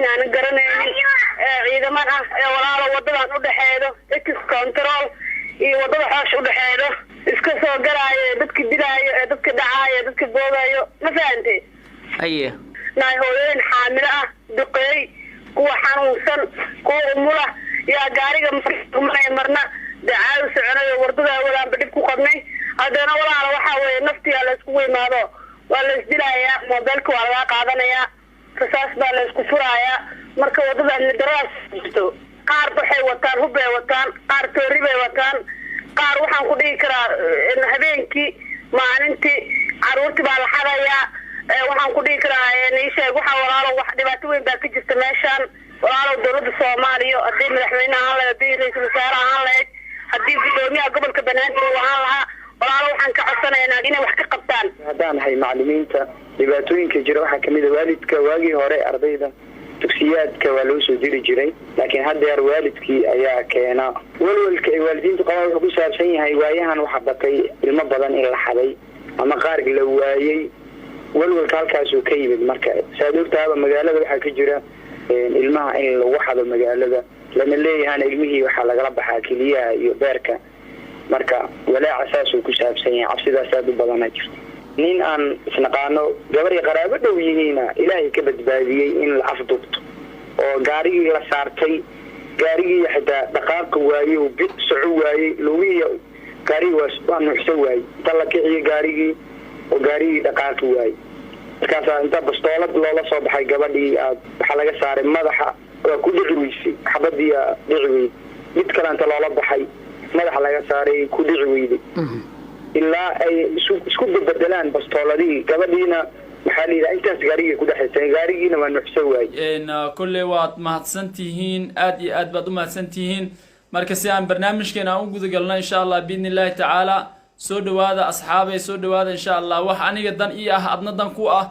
yihiin aan garanaynin ciidaman ah walaalo wadadan u dhaxeedo ex control iyo wadada xoosh u dhaxeedo iska soo galaayo dadka dilaayo dadka dhacaayo dadka boodayo ma fahamtay aye naay hooyooyin xaamilo ah duqeey kuwa xanuunsan kuwa umula yaa gaariga marna dacaaw soconayo wardada walaanba dhib ku qabnay haddana walaalo waxaa weeye naftiyaa la iskugu imaado waa la isdilayaa moobeelka waa laga qaadanayaa rasaas baa la isku furayaa marka wadada midaraas jirto qaar waxay wataan hub bay wataan qaar toori bay wataan qaar waxaan ku dhigi karaa habeenkii maalintii caruurtii baa la xadayaa waxaan ku dhigi karaa niisheeg waxaa walaalo wax dhibaato weyn baa ka jirta meeshaan walaalo dowladda Soomaaliya haddii madaxweynaha ahaan lahayd haddii ra'iisul wasaare ahaan lahayd haddii gudoomiyaha gobolka Banaadir uu ahaan lahaa walaalo waxaan ka codsanaynaa inay wax ka qabtaan haddaan nahay macallimiinta dhibaatooyinka jira waxaa kamid ah waalidka waagii hore ardayda dugsiyaadka waa loo soo diri jiray laakiin hadda waalidkii ayaa keena walwalka ay waalidiintu qabaan wuxuu ku saabsan yahay waayahan waxa batay ilmo badan in la xaday ama qaar la waayay walwalka halkaas uu ka yimid marka saadurtaaba magaalada waxaa ka jira ilmaha in lagu xado magaalada lana leeyahay ilmihii waxa laga baxaa kaliya iyo beerka marka walaac asaas uu ku saabsan yahay cabsidaas aad u badan jirto nin aan isnaqaano gabar iyo qaraabo dhow yihiina ilaahay ka badbaadiyay in la afduubto oo gaarigii la saartay gaarigii xitaa dhaqaaq waayay oo bid soo waayay lugiya gaarigi waa nuuxsan waayay tala kiciye gaarigii oo gaarigii dhaqaaq waayay markaas inta bastoolad loola soo baxay gabadhii waxa laga saaray madaxa oo ku dhiciyay xabadii dhiciyay mid kale inta loola baxay madaxa laga saaray ku dhiciyay ilaa ay isku bedelaan bastooladii gabadhiina maxaa la yiraahdaa intaas gaariga ku dhaxaysay gaarigiina waa nuuxsan waayay kullee waad mahadsantihiin aad iyo aad baad u mahadsantihiin marka si aan barnaamijkeena u guda galno insha Allah biidnillaahi tacaala soo dhawaada asxaabay soo dhawaada insha Allah wax aniga dan ii ah adna dan ku ah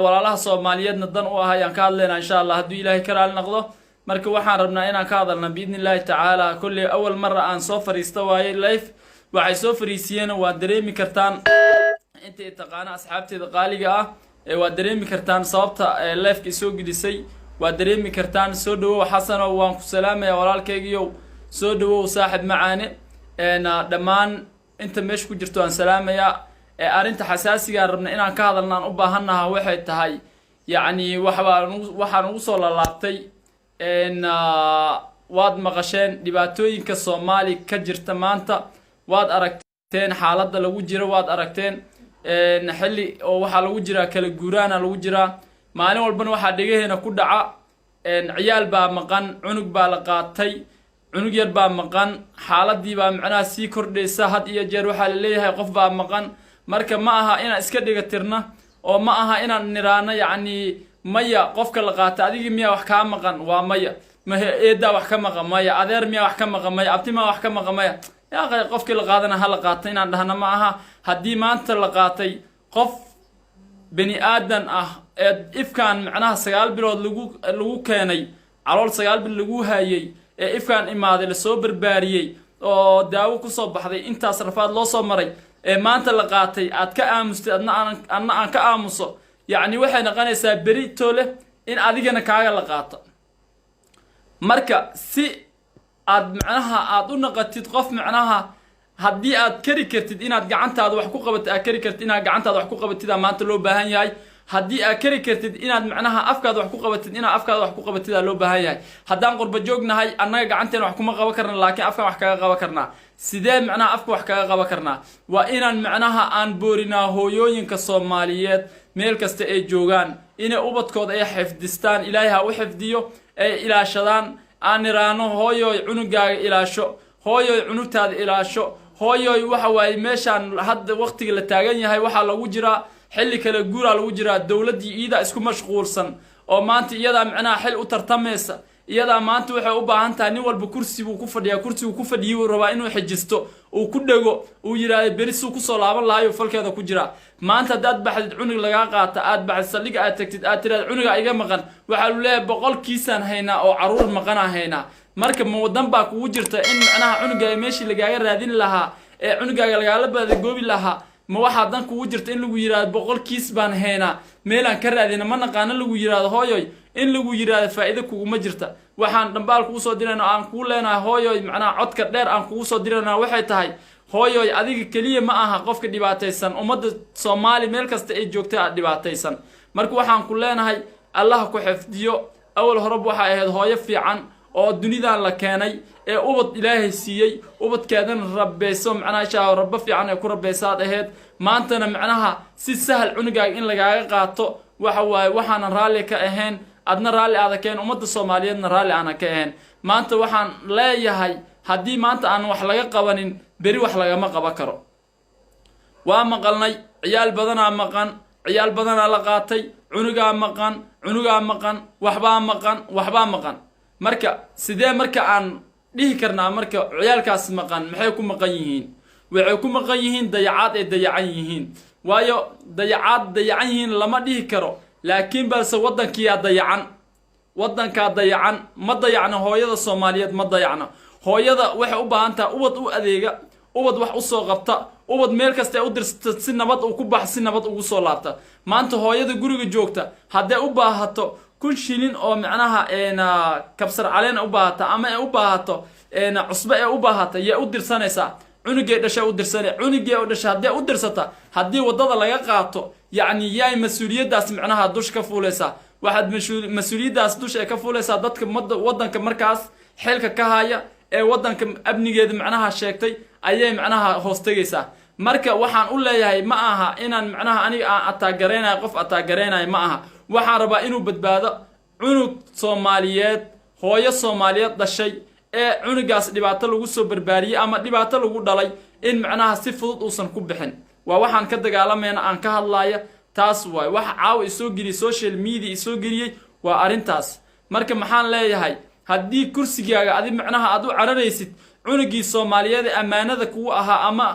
walaalaha Soomaaliyeedna dan u ah ayaan ka hadlaynaa insha Allah haddii Ilaahay ka raali noqdo marka waxaan rabnaa inaan ka hadalno biidnillaahi tacaala kullee awal marra aan soo fariisto waayay live waxay soo fariisiyeen waa dareemi kartaan inta taqaana asxaabteeda qaaliga ah waa dareemi kartaan sababta live-ka soo gudisay waa dareemi kartaan soo dhawow xasano waan ku salaamayaa walaalkaygiyo soo dhawow saaxib macaane dhammaan inta meesha ku jirto aan salaamayaa arinta xasaasiga rabna inaan ka hadalnaan u baahanahay waxay tahay yacni waxaan ugu soo laabtay waad maqasheen dhibaatooyinka Soomaali ka jirta maanta waad aragteen xaaladda lagu jiro waad aragteen xilli oo waxa lagu jira kala guuraana lagu jira maalin walbana waxa dhigaheena ku dhaca ciyaal baa maqan cunug baa la qaatay cunug yar baa maqan xaaladii baa macnaha sii kordhaysa had iyo jeer waxa la leeyahay qof baa maqan marka ma aha inaan iska dhigatirna oo ma aha inaan niraano yacni maya qofka la qaata adigi miyaa wax kaa maqan waa maya ma eedaa wax ka maqan maya adeer miyaa wax ka maqan maya abti miyaa wax ka maqan maya yaa qofkii la qaadana ha la qaatay inaan dhahna ma aha haddii maanta la qaatay qof bani aadan ah ee ifkaan macnaha 9 bilood lagu keenay calool 9 bil lagu hayay ee ifkaan imaaday la soo barbaariyay oo daawo ku soo baxday intaas rafaad loo soo maray ee maanta la qaatay aad ka aamustay adna aan ka aamuso yacni waxay noqonaysaa beri toole in adigana kaaga la qaato marka si aad macnaha aad u naqatid qof macnaha haddii aad kari kartid inaad gacantaada wax ku qabatid aad kari kartid inaad gacantaada wax ku qabatid maanta loo baahan yahay haddii aad kari kartid inaad macnaha afkaada wax ku qabatid inaad afkaada wax ku qabatid loo baahan yahay haddaan qurba joognahay annaga gacanteena wax kuma qaban karna laakiin afkaan wax kaga qaban karnaa sidee macnaha afka wax kaga qaban karnaa waa inaan macnaha aan boorinaa hooyooyinka Soomaaliyeed meel kasta ay joogaan inay ubadkooda ay xifdistaan ilaahay ha u xifdiyo ay ilaashadaan aan iraano hooyoy cunugaaga ilaasho hooyoy cunugtaada ilaasho hooyoy waxa waaye meeshaan hadda waqtiga la taagan yahay waxa lagu jiraa xilli kale guura lagu jiraa dawladii iida isku mashquulsan oo maanta iyada macnaha xil u tartamaysa iyada maanta waxay u baahan tahay nin walba kursi buu ku fadhiyaa kursigu ku fadhiyo rabaa inuu xijisto uu ku dhago uu yiraahdo berisu ku soo laaban lahayo falkeeda ku jira maanta dad baxdid cunug laga qaata aad baxd saldhiga aad tagtid aad tiraad cunuga iga maqan waxa uu leeyahay 100 kiisan hayna oo caruur maqan hayna marka ma wadan baa kugu jirta in macnaha cunuga meeshii lagaaga raadin lahaa ee cunugaaga laga baada goobi lahaa ma waxa dan kugu jirta in lagu yiraahdo 100 kiis baan hayna meelan ka raadina ma naqaan lagu yiraahdo hooyoy in lagu yiraahdo faa'iido kuguma jirta waxaan dhambaal kugu soo dirayna aan kuu leenahay hooyoy macnaha codka dheer aan kugu soo dirayna waxay tahay hooyoy adiga kaliya ma aha qofka dhibaataysan ummadda Soomaali meel kasta ay joogto aad dhibaataysan marka waxaan ku leenahay Allah ku xifdiyo awal horab waxa ahayd hooyo fiican oo dunida la keenay ee ubad Ilaahay siiyay ubadkeedan rabbayso macnaha shaa rabba fiican ee ku rabbaysaad ahayd maantana macnaha si sahal cunugaaga in lagaaga qaato waxa waaye waxaan raali ka ahayn adna raali aad keen ummadda Soomaaliyeedna raali aan ka ahayn maanta waxaan leeyahay haddii maanta aan wax laga qabanin beri wax lagama qaban karo waa maqalnay ciyaal badanaa la qaatay cunugaa maqan waxbaa maqan marka sidee marka aan dhihi karnaa marka ciyaalkaas maqan maxay ku maqan yihiin waxay ku maqan yihiin dayacaad ay dayacan yihiin waayo dayacan yihiin lama dhihi karo laakiin balse wadankiyaa dayacan ma dayacno hooyada Soomaaliyeed ma dayacno hooyada waxay u baahan tahay ubad u adeega ubad wax u soo qabta ubad meel kasta u dirsta si nabad uu ku baxo si nabad ugu soo laabta maanta hooyada guriga joogta haddii u baahato 1,000 shilin oo macnaha kabsar caleen u baahata ama ay u baahato cusba ay u baahata ya u dirsanaysa cunugay dhashay u dirsanay cunugay u dhashay haddii u dirsata haddii wadada laga qaato yani yaay mas'uuliyadaas macnaha dush ka fuulaysa waxaad mas'uuliyadaas dush ay ka fuulaysa dadka wadanka markaas xilka ka haya ee wadanka abnigeeda macnaha sheegtay ayay macnaha hoostagaysa marka waxaan u leeyahay ma aha inaan macnaha aniga aan ataagareenay qof ataagareenay ma aha waxaan rabaa inuu badbaado cunug Soomaaliyeed hooyo Soomaaliyeed dhashay ee cunugaas dhibaato lagu soo barbaariyay ama dhibaato lagu dhalay in macnaha si fudud uusan ku bixin waa waxaan ka dagaalamayna aan ka hadlaaya taas waay wax caaw isoo geli social media isoo geliyay waa arintaas marka maxaan leeyahay haddii kursigaaga adi macnaha aad u cararaysid cunugii Soomaaliyeed amaanada kugu ahaa ama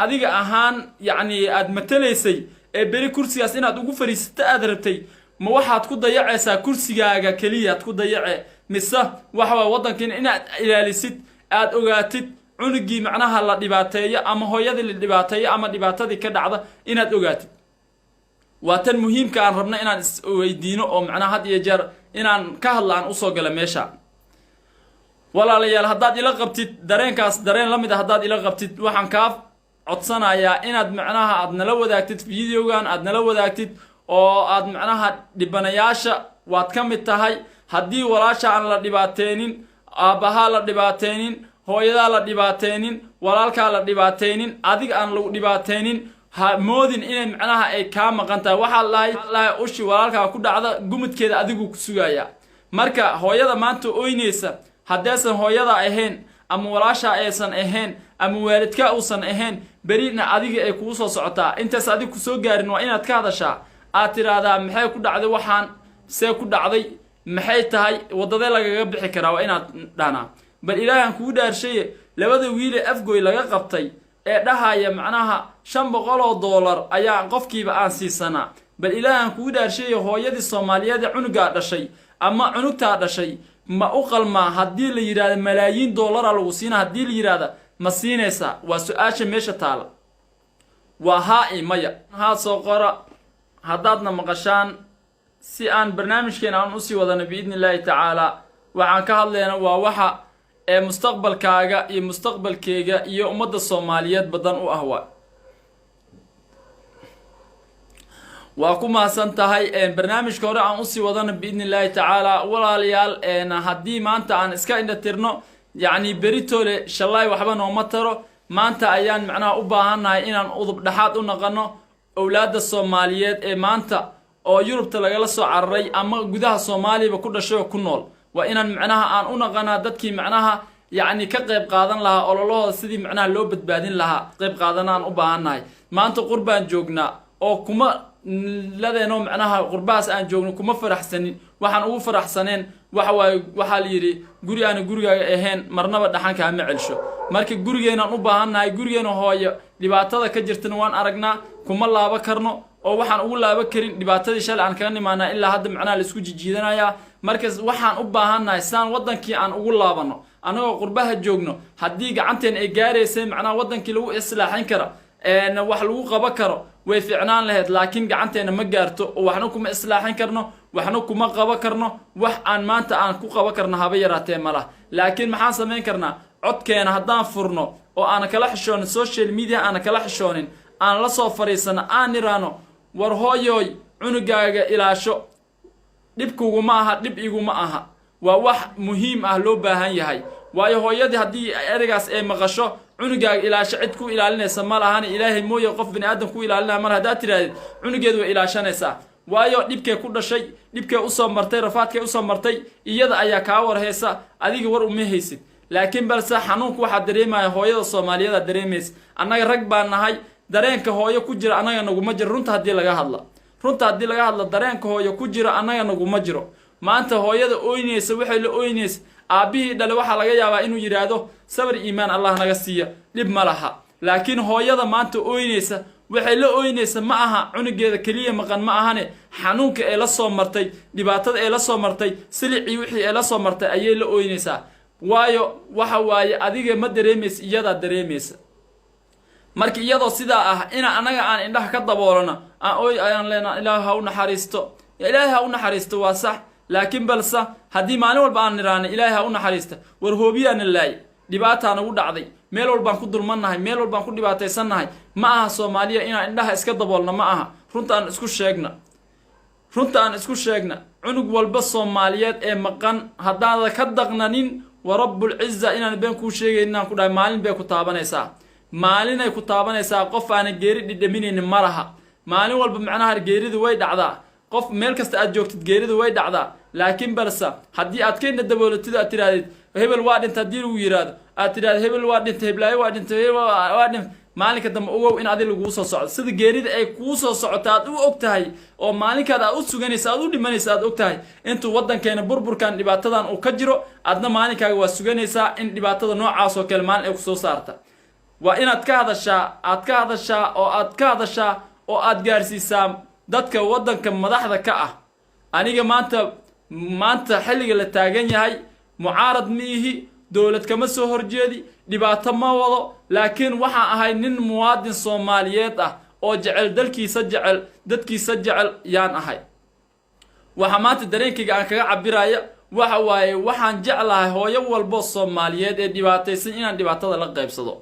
adiga ahaan yani aad matalaysay ee beri kursigaas inaad ugu fariisato aad rabtay ma waxaad ku dayacaysaa kursigaaga kaliya aad ku dayacay mise waxa wadankan inaad ilaalisid aad ogaatid cunugii macnaha la dhibaateeyo ama hooyadii la dhibaateeyo ama dhibaatadii ka dhacda inaad ogaatid waa tan muhiimka aan rabna inaan is weydiino oo macnaha had iyo jeer inaan ka hadlaan u soo gala meesha walaalayaal haddaad ila qabtid dareenkaas dareen la mid ah haddaad ila qabtid waxaan kaa codsanayaa inaad macnaha aad nala wadaagtid videogan aad nala wadaagtid oo aad macnaha dhibanayaasha waad ka mid tahay haddii walaasha aan la dhibaateenin aabaha la dhibaateenin hooyada la dhibaateenin walaalka la dhibaateenin adiga aan lagu dhibaateenin ha moodin inay macnaha ay ka maqan tahay waxa la ushi walaalka ku dhacda gumudkeeda adigu ku sugaya marka hooyada maanta ooynaysa haddaysan hooyada ahayn ama walaasha aysan ahayn ama waalidka uusan ahayn berina adiga ay kugu soo socotaa intaas adigu soo gaarin waa inaad ka hadashaa aad tiraahdaa maxay ku dhacday waxaan see ku dhacday maxay tahay wadada lagaga bixi karaa waa inaad dhaana bal ilaahan kugu dhaarshay labada wiil ee afgoy laga qabtay ee dhahaya macnaha $500 ayaa qofkiiba aan siisanaa bal ilaahan kugu dhaarshay hooyadii Soomaaliyeed cunuga dhashay ama cunugta dhashay ma u qalma haddii la yiraahdo malaayiin dollar lagu siina haddii la yiraahdo ma siinaysa waa su'aasha meesha taala waa haa maya ha soo qora haddaadna maqashaan si aan barnaamijkeena aan u sii wadano biidnillaahi tacaala waxaan ka hadlaynaa waa waxa ee mustaqbalkaaga iyo mustaqbalkeega iyo ummadda Soomaaliyeed badan u ah waa ku maasan tahay barnaamijka hore aan u sii wadano biidnillaahi tacaala walaalayaal haddii maanta aan iska indhatirno yani beritole shalay waxba nooma taro maanta ayaan macnaha u baahannahay inaan udub dhaxaad u naqano awlaadda Soomaaliyeed ee maanta oo Yurubta lagala soo cararay ama gudaha Soomaaliya ku dhashay ku nool waa inaan macnaha aan u naqana dadkii macnaha yani ka qayb qaadan lahaa ololahooda sidii macnaha loo badbaadin lahaa qayb qaadanaan u baahannahay maanta qurbaan joognaa oo kuma ladeeno macnaha qurbaas aan joogno kuma faraxsanin waxaan ugu faraxsaneen waxa la yiri guri aan gurigaaga ahayn marnaba dhaxanka ma celsho marka gurigeena u baahannahay gurigeena hooyo dhibaatada ka jirtana waan aragnaa kuma laaba karno oo waxaan ugu laaba karin dhibaatadii shalay aan kaga nimaanaa ilaa hadda macnaha la isku jijiidanaya markaas waxaan u baahannahay saan wadankii aan ugu laabano anagoo qurbaha joogno haddii gacanteen ay gaaraysay macnaha wadankii lagu islaaxin kara wax lagu qaban karo way fiicnaan lahayd laakiin gacanteena ma gaarto oo waxna kuma islaaxin karno waxna kuma qaban karno wax aan maanta aan ku qaban karno haba yaraatee malaha laakiin maxaan samayn karnaa codkeena haddaan furno oo aan kala xishoonin social media aan kala xishoonin aan la soo fariisano aan niraano war hooyoy cunugaaga ilaasho dhibkuguma aha dhib iguma aha waa wax muhiim ah loo baahan yahay waayo hooyadii haddii ereygaas ay maqasho cunugaaga ilaasho cid ku ilaalinaysa ma lahan ilaahay mooye qof bini aadam ku ilaalinaya mar haddaad tirahdid cunugeedu way ilaashanaysaa waayo dhibkee ku dhashay dhibkee usoo martay rafaadkee usoo martay iyada ayaa kaa warhaysa adiga war uma haysid laakiin balse xanuunku waxaa dareemaya hooyada soomaaliyeed aad dareemaysa annaga rag baan nahay dareenka hooyo ku jira annaga naguma jiro runta haddii laga hadla dareenka hooyo ku jira annaga naguma jiro maanta hooyada ooynaysa waxay la ooynaysa aabbihii dhale waxaa laga yaabaa inuu yidhaahdo sabar iimaan allah naga siiya dhib ma laha laakiin hooyada maanta ooynaysa waxay la ooynaysa ma aha cunugeeda keliya maqan ma ahane xanuunka ee la soo martay dhibaatada ee la soo martay silicii wixii ee la soo martay ayay la ooynaysaa waayo waxa waaye adiga ma dareemaysa iyadaa dareemaysa marka iyadoo sidaa ah ina anaga aan indhaha ka daboolano ayaan leenaa ilaahay ha u naxariisto waa sax laakiin balse haddii maalin walba aan niraano ilaahay ha u naxariista war hoobiyaana laay dhibaataa nagu dhacday meel walbaan ku dulmannahay meel walbaan ku dhibaataysannahay ma aha soomaaliya inaan indhaha iska daboolno ma aha runta aan isku sheegna cunug walba soomaaliyeed ee maqan haddaada ka daqnanin wa rabbulciza inaan been kuu sheegayn inaan ku dhahay maalin bay ku taabanaysaa maalinay ku taabanaysaa qof aanan geeri dhidhaminaynin ma laha maalin walba macnaha geeridu way dhacdaa qof meel kasta aad joogtid geeridu way dhacdaa laakiin balse haddii aad keena daboolatid aad tirahdid hebel waa dhinta haddii lagu yiraahdo aad tirahdid hebel waa dhintay heblaayo waa dhintay waa dhintay maalinka dambe ogow in adi laguu soo socdo sida geerida ay kuu soo socoto aad u og tahay oo maalinkaad aad u suganaysa aad u dhimanaysa aad og tahay intuu waddankeena burburkan dhibaatadan uu ka jiro adna maalinkaaga waa suganaysaa in dhibaatada noocaas oo kale maalin ay kusoo saarta waa inaad ka hadashaa oo aad gaarsiisaa dadka waddanka madaxda ka ah aniga maanta xilliga la taagan yahay mucaarad ma ihi dowlad kama soo horjeedi dhibaato ma wado laakiin waxaan ahay nin muwaadin soomaaliyeed ah oo jecel dalkiisa jecel dadkiisa jecel yaan ahay waxa maanta dareenkayga aan kaga cabiraya waxa waaye waxaan jeclahay hooyo walbo soomaaliyeed ee dhibaataysan inaan dhibaatada la qaybsado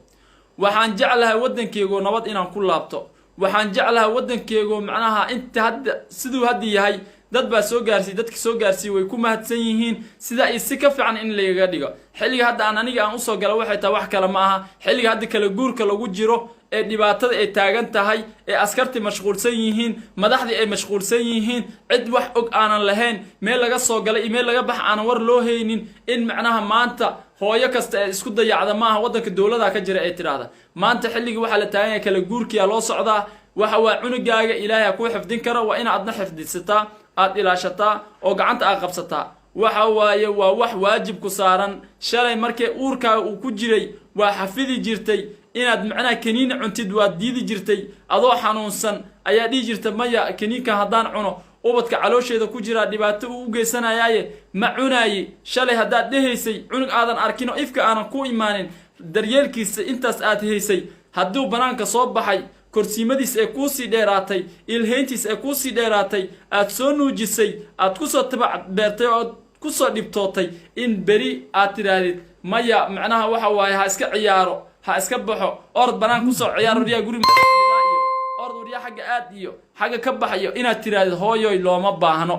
waxaan jeclahay waddankeygoo nabad inaan ku laabto waxaan jeclahay waddankeygoo macnaha inta hadda siduu hadda yahay dad baa soo gaarsiiyey dadka soo gaarsiiyey way ku mahadsan yihiin sida ay si ka fiican in lagaga dhigo xilliga hadda aniga aan usoo gala waxay tahay wax kale ma aha xilliga hadda kala guurka lagu jiro ee dhibaatada ay taagan tahay ee askartii mashquulsan yihiin madaxdii ay mashquulsan yihiin cid wax og aanan lahayn meel laga soo galay iyo meel laga bax aanan war loo haynin in macnaha maanta hooyo kasta ee isku dayacda ma aha waddanka dowlada ka jira ay tiraahda maanta xilligii waxaa la taagan yahay kala guurkiyaa loo socdaa waxa waa cunugaaga ilaahay kuu xifdin kara waa inaad adna xifdisataa aad ilaashataa oo gacanta aad qabsataa waxa waaye waa wax waajib ku saaran shalay markay uurkaaga uu ku jiray waa xafidi jirtay inaad macnaha kaniini cuntid waad diidi jirtay adoo xanuunsan ayaa dhihi jirta maya kaniinkan haddaan cuno ubadka caloosheeda ku jiraa dhibaato uu u geysanayaaye ma cunaaye shalay haddaad dhehaysay cunug aadan arkin oo ifka aanan ku imaanin daryeelkiisa intaas aad haysay hadduu banaanka soo baxay korsiimadiis ee kuu sii dheeraatay ilhayntiis ee kuu sii dheeraatay aad soo nuujisay aad kusoo tabac beertay oo aad kusoo dhibtootay in beri aad tidhaahdid maya macnaha waxa waaye ha iska ciyaaro ha iska baxo orod banaan kusoo ciyaaro riyaa guri iyo orod waryaa xagga aad iyo xagga ka baxayo inaad tidhaahdid hooyoy looma baahno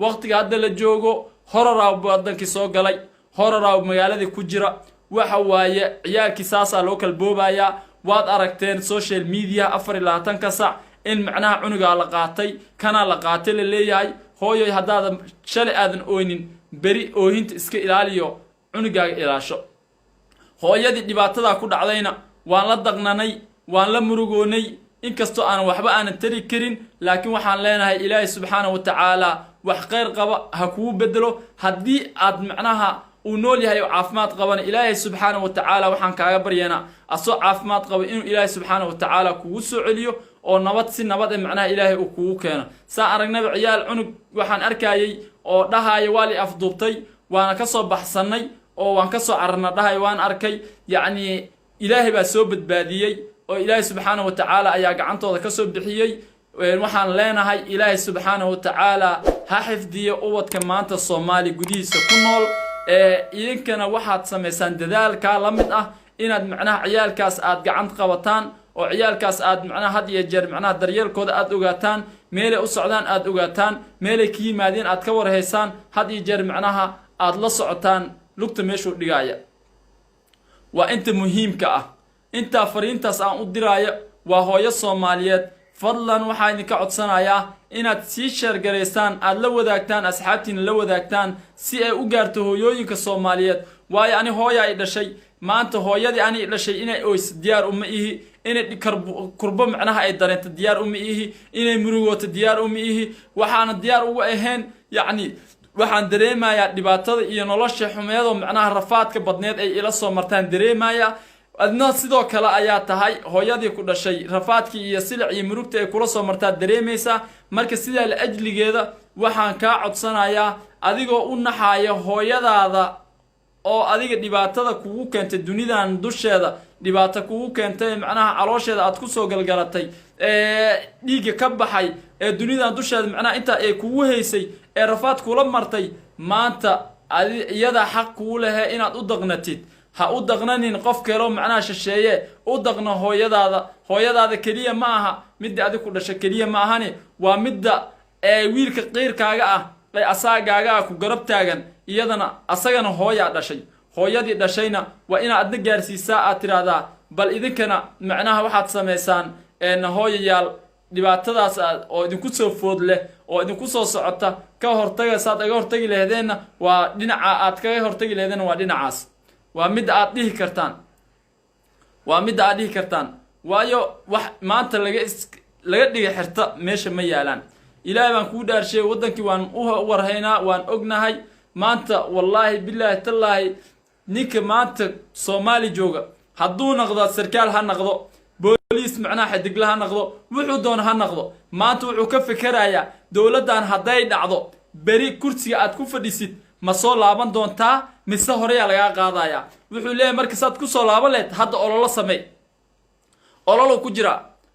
waqtiga hadda la joogo hororaaw waddankii soo galay hororaaw magaaladii ku jira waxa waaye ciyaalkii saasaa loo kala boobayaa waad aragteen social media 24 sac in macnaha cunuga la qaatay kana la qaatay la leeyahay hooyoy haddaad shalay aadan ooynin beri oohinta iska ilaaliyo cunugaaga ilaasho hooyadii dhibaatada ku dhacdayna waan la daqnanay waan la murugoonay inkastoo aan waxba aanan tari karin laakiin waxaan leenahay ilaahay subxaanahu wa tacaala wax khayr qaba ha kugu bedelo haddii aad macnaha uu nool yahay oo caafimaad qabana ilaahay subxaanahu wa tacaala waxaan kaaga baryaynaa asoo caafimaad qaba inuu ilaahay subxaanahu wa tacaala kugu soo celiyo oo nabad si nabad ee macnaha ilaahay uu kugu keeno saa aragnaba ciyaal cunug waxaan arkayay oo dhahaya waa li afduubtay waana ka soo baxsannay oo waan ka soo cararna dhahay waan arkay yacni ilaahay baa soo badbaadiyey oo ilaahay subxaana wa tacaala ayaa gacantooda ka soo bixiyey waxaan leenahay ilaahay subxaana wa tacaala ha xifdiyo ubadka maanta soomaali gudihiisa ku nool idinkana waxaad samaysaan dadaalkaa la mid ah inaad macnaha ciyaalkaas aad gacanta qabataan oo ciyaalkaas aad macnaha had iyo jeer macnaha daryeelkooda aad ogaataan meelay u socdaan aad ogaataan meelay ka yimaadeen aad ka warhaysaan had iyo jeer macnaha aad la socotaan lugta meeshuu dhigaaya waa inta muhiimka ah intaa fariintaas aan u diraayo waa hooyo soomaaliyeed fadlan waxaa idinka codsanayaa inaad sii sheergaraysaan aad la wadaagtaan asxaabtiina la wadaagtaan si ay u gaarto hooyooyinka soomaaliyeed waayo ani hooya ay dhashay maanta hooyadii ani dhashay inay oyso diyaar uma ihi inay kurbo macnaha ay dareento diyaar uma ihi inay murugooto diyaar uma ihi waxaana diyaar ugu ahayn yacni waxaan dareemayaa dhibaatada iyo nolosha xumeedoo macnaha rafaadka badneed ay ila soo martaan dareemayaa adna sidoo kale ayaa tahay hooyadii ku dhashay rafaadkii iyo silic iyo murugta ay kula soo martaa dareemaysaa marka sidaa la ajligeeda waxaan kaa codsanayaa adigoo u naxaaya hooyadaada oo adiga dhibaatada kugu keentay dunidan dusheeda dhibaato kugu keentay macnaha caloosheeda aad kusoo galgalatay dhiigga ka baxay dunidan dusheeda macnaha intaa ay kugu haysay rafaad kula martay maanta iyada xaq kugu lehe inaad u daqnatid ha u daqnanin qof kaloo macnaha shisheeye u daqno hooyadaada keliya ma aha midda adig ku dhasha keliya ma ahani waa midda wiilka qiirkaaga ah ee asaagaaga ah ku garab taagan iyadana asagana hooyaa dhashay hooyadii dhashayna waa inaad adna gaarsiisaa aad tiraahdaa bal idinkana macnaha waxaad samaysaan hooyayaal dhibaatadaas oo idinku soo food leh oo idinku soo socota ka hortaga saad aga hortagi laheedeenna waa dhinaca aad kaga hortagi laheedeenna waa dhinacaas waa midda aad dhihi kartaan waayo wax maanta laga dhiga xirta meesha ma yaalaan ilaahay baan kuu dhaarshay waddankii waan u warhaynaa waan ognahay maanta wallaahi bilaahi tallaahi ninka maanta soomaali jooga hadduu naqdo sarkaal ha naqdo booliis macnaha xidigla ha naqdo wuxuu doona ha naqdo maanta wuxuu ka fikerayaa dowladdan hadday dhacdo beri kursiga aad ku fadhisid ma soo laaban doontaa mise horeyaa lagaa qaadayaa wuxuu leeyahay marka saad ku soo laaban leed hadda ololo samey ololuu ku jira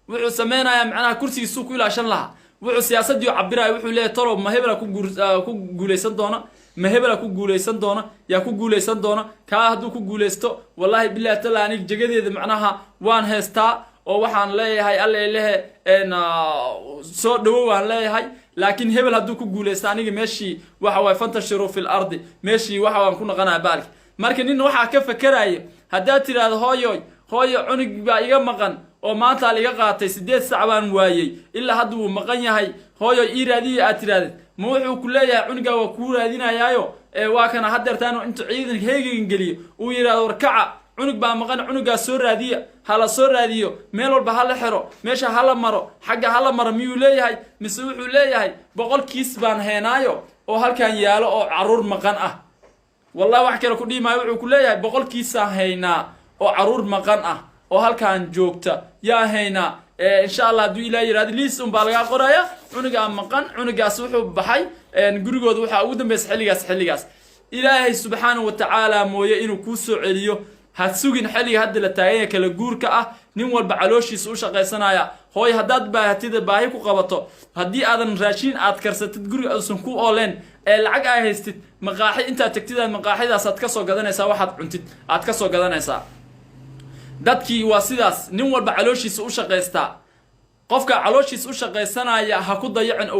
wuxuu sameynayaa macnaha kursigiisuu ku ilaashan lahaa wuxuu siyaasadii cabiraya wuxuu leeyahay tolow ma hebela ku guulaysan doona ma hebela ku guulaysan doona yaa ku guulaysan doona kaa hadduu ku guulaysto wallaahi billahi taala anig jagadeeda macnaha waan heystaa oo waxaan leeyahay alleelehe soo dhawow waan leeyahay laakiin hebel hadduu ku guulaysto aniga meeshii waxa waay fantashiru fil ardi meeshii waxa waan ku naqanaa baalki marka nin waxaa ka fakeraya haddaad tiraahdo hooyo cunug baa iga maqan oo maanta liga qaatay 8 saac baan waayay ilaa hadda wuu maqan yahay hooyo ii raadiye aad tiraahdo ma wuxuu ku leeyahay cunuga waa kuu raadinayaayo waa kana hadeertaan intuu ciidan heegan geliyo uu yiraahdo warkaca cunug baa maqan cunugaa soo raadiya hala soo raadiyo meel walba hala xiro meesha hala maro xagga hala maro miyuu leeyahay mise wuxuu leeyahay boqolkiis baan heenaayo oo halkan yaalo oo caruur maqan ah wallahi wax kale ku dhiimaayo wuxuu ku leeyahay boqolkiisa haynaa oo caruur maqan ah oo halkan joogta yaa haynaa insha Allah haduu ilaahay yiraahdo liis baa laga qoraya cunuga maqan cunugaas wuxuu baxay gurigooda waxa ugu dambeysay xilligaas ilaahay subhanahu wa ta'ala mooye inuu ku soo celiyo ha sugin xilliga hadda la taagay kala guurka ah nin walba calooshiisa u shaqaysanaya hooy hadaad baahatida baahi ku qabato hadii aadan raashin aad karsatid guriga uusan ku ooleen lacag ay haystid maqaaxi inta tagtida maqaaxidaas aad ka soo gadanaysaa waxaad cuntid aad ka soo gadanaysaa dadkii waa sidaas nin walba calooshiisa u shaqaystaa qofka calooshiisa u shaqaysanaya ha ku dayacin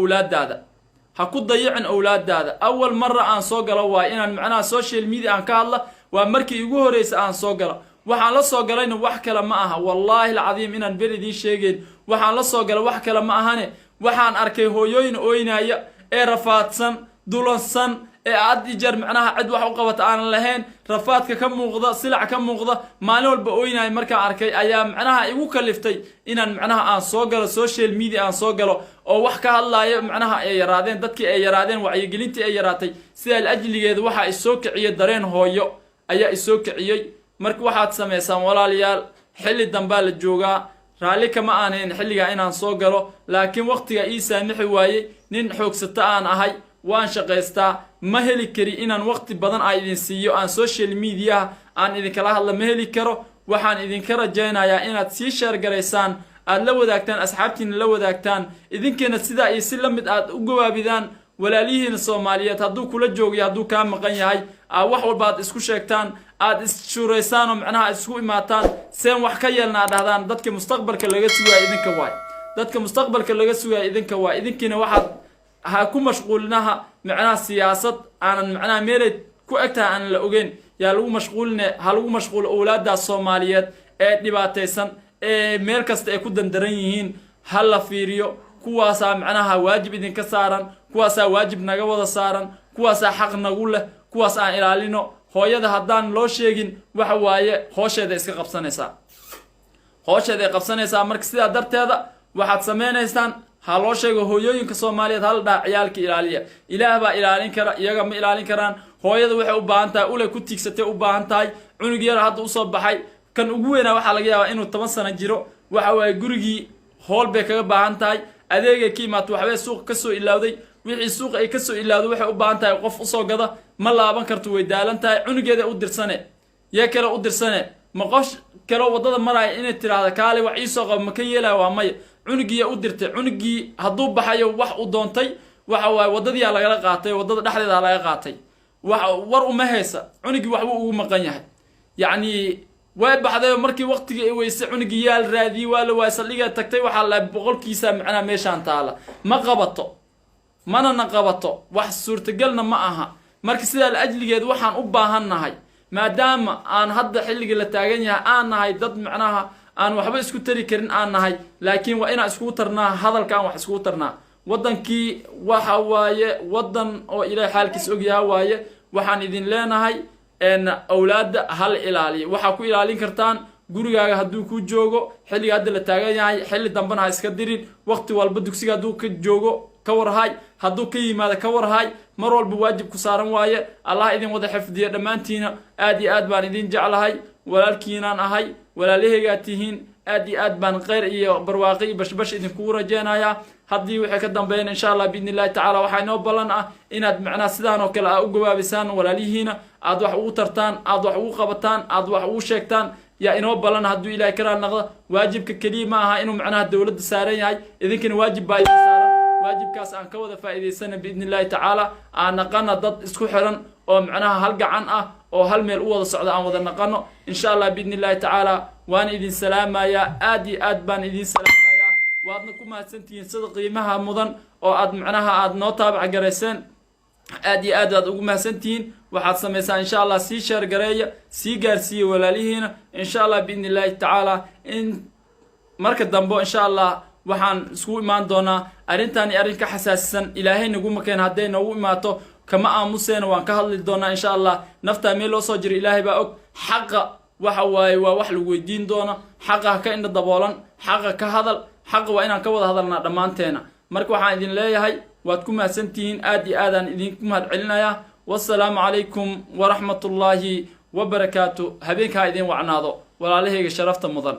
awlaadaada awal marra aan soo galo waa inaan macnaha social media aan ka hadla waa markii ugu horeysa aan soo galo waxaan la soo galayna wax kale ma aha wallahi alcadiim inaan beri idin sheegeen waxaan la soo galay wax kale ma ahane waxaan arkay hooyooyin ooynaya ee rafaadsan dulansan ee aad ijar macnaha cid wax u qabata aan lahayn rafaadka ka muuqda silac ka muuqda maalin walba ooynay markaan arkay ayaa macnaha igu kaliftay inaan macnaha aan soo galo social media aan soo galo oo wax ka hadlaayo macnaha ay yaraadeen dadkii ay yaraadeen wacyigelintii ay yaraatay sida ajligeeda waxa ay soo kiciyay dareen hooyo ayaa ay soo kiciyay marka waxaad sameysaan walaalayaal xilli dambaa la joogaa raali kama aaneen xilliga inaan soo galo laakiin waqtiga ii saamixi waayay nin xoogsata aan ahay waan shaqaystaa ma heli kari inaan waqti badan ay idin siiyo aan social media aan idin kala hadla ma heli karo waxaan idinka rajaynayaa inaad sii sheergaraysaan aad la wadaagtaan asxaabtiina la wadaagtaan idinkeena sidaa iyo si la mid aad u gawaabidaan walaalihiina Soomaaliyeed hadduu kula joogiyo hadduu kaa maqan yahay wax walba aad isku sheegtaan aad ishuuraysaan oo macnaha isku imaataan seen wax ka yeelnaa dhahdaan dadka mustaqbalka laga sugayo idinka waay dadka mustaqbalka laga sugayo idinka waay idinkiina waxaad ha ku mashquulinaha macnaha siyaasad aanan macnaha meelay ku egtahay aan la ogeyn yaa lagu mashquuline ha lagu mashquulo awlaadaas Soomaaliyeed ee dhibaataysan ee meel kasta ay ku dandaran yihiin ha la fiiriyo kuwaasaa macnaha waajib idinka saaran kuwaasaa waajib naga wada saaran kuwaasaa xaq nagu leh kuwaas aan ilaalino hooyada haddaan loo sheegin waxa waaye hoosheeda iska qabsanaysaa hoosheeda ay qabsanaysaa marka sidaa darteeda waxaad sameynaysaan ha loo sheego hooyooyinka Soomaaliyeed hal dhaa ciyaalka ilaaliya ilaah baa ilaalin kara iyaga ma ilaalin karaan hooyada waxay u baahan tahay ule ku tiigsatay u baahan tahay cunug yar hadda u soo baxay kan ugu weynaa waxa laga yaabaa inuu 10 sano jiro waxa waaye gurigii hool bay kaga baahan tahay adeega ka imaad waxba suuq ka soo ilaawday wixii suuq ay ka soo ilaawday waxay u baahan tahay qof u soo gada ma laaban karto way daalan tahay cunugeeda u dirsane yaa kale u dirsane ma qof kale wadada maray inay tiraahdo kaale wax ii soo qab ma ka yeelaa waa may cunugii u dirtay cunugii hadduu baxayo wax u doontay waxa waaye wadadii laga qaatay wadada dhexdeeda laga qaatay wax war uma haysa cunugii wax uu ugu maqan yahay yacni way baxday markii waqtigii ay weysay cunugii yaal raadii waa la waasaliga tagtay waxa la boqolkiisa macna meeshaan taala ma qabato mana qabato wax suurtagalna ma aha markii sida la ajligeed waxaan u baahanahay maadaama aan hadda xilliga la taagan yahay aan nahay dad macnaha aan waxba isku tari karin aan nahay laakiin waa inaan isku tarnaa hadalka aan wax isku tarnaa wadankii waxa waaye wadan oo ilaahay xaalkiis og yahay waaye waxaan idin leenahay awlaada hal ilaaliyo waxa ku ilaalin kartaan gurigaaga hadduu ku joogo xilliga hadda la taagan yahay xilli dambana ha iska dirin waqti walba dugsiga hadduu ka joogo ka warhay hadduu ka yimaado ka warhay mar walba waajib ku saaran waaye allah idin wada xifdiyo dhammaantiina aad iyo aad baan idin jeclahay walaalkiinaan ahay walaalahaygaa tihiin aad iyo aad baan khayr iyo barwaaqi iyo bashbash idinkugu rajeynayaa haddii wixii ka dambeeyna insha allah biidni illahi tacaala waxaa inoo ballan ah inaad macnaha sidaan oo kale u gawaabisaan walaalihiina aad wax ugu tartaan aad wax ugu qabataan aad wax ugu sheegtaan yaa inoo ballan hadduu ilaahay ka raali noqdo waajibka keliya ma aha inuu macnaha dowladda saaran yahay idinkana waajib baa idin saaran waajibkaas aan ka wada faa'iidaysana biidni illahi tacaala aan naqana dad isku xiran oo macnaha hal gacan ah oo hal meel u wada socda aan wada naqano insha allah biidni illahi tacaala waan idin salaamayaa aad iyo aad baan idin salaamayaa waadna ku mahadsantihiin sida qiimaha mudan oo aad macnaha aad noo taabac garayseen aad iyo aad aad ugu mahadsantihiin waxaad samaysaa insha allah sii sheer gareeya sii gaarsiiya walaalihiina insha allah biidni illahi tacaala in marka dambe insha allah waxaan isku imaan doonaa arrintaani arrin ka xasaasisan ilaahay nagu makeen hadday noogu imaato kama aamuseena waan ka hadli doonaa insha allah naftaa meel loo soo jiro ilaahay baa og xaqa waxa waaye waa wax lagu weydiin doono xaqa ha ka indha daboolan xaqa ka hadal xaqa waa inaan ka wada hadalnaa dhammaanteena marka waxaan idin leeyahay waad ku mahadsantihiin aad iyo aadaan idinku mahad celinayaa wassalaamu calaykum waraxmatullaahi wabarakaatu habeenkaa idin wacnaado walaalahayga sharafta mudan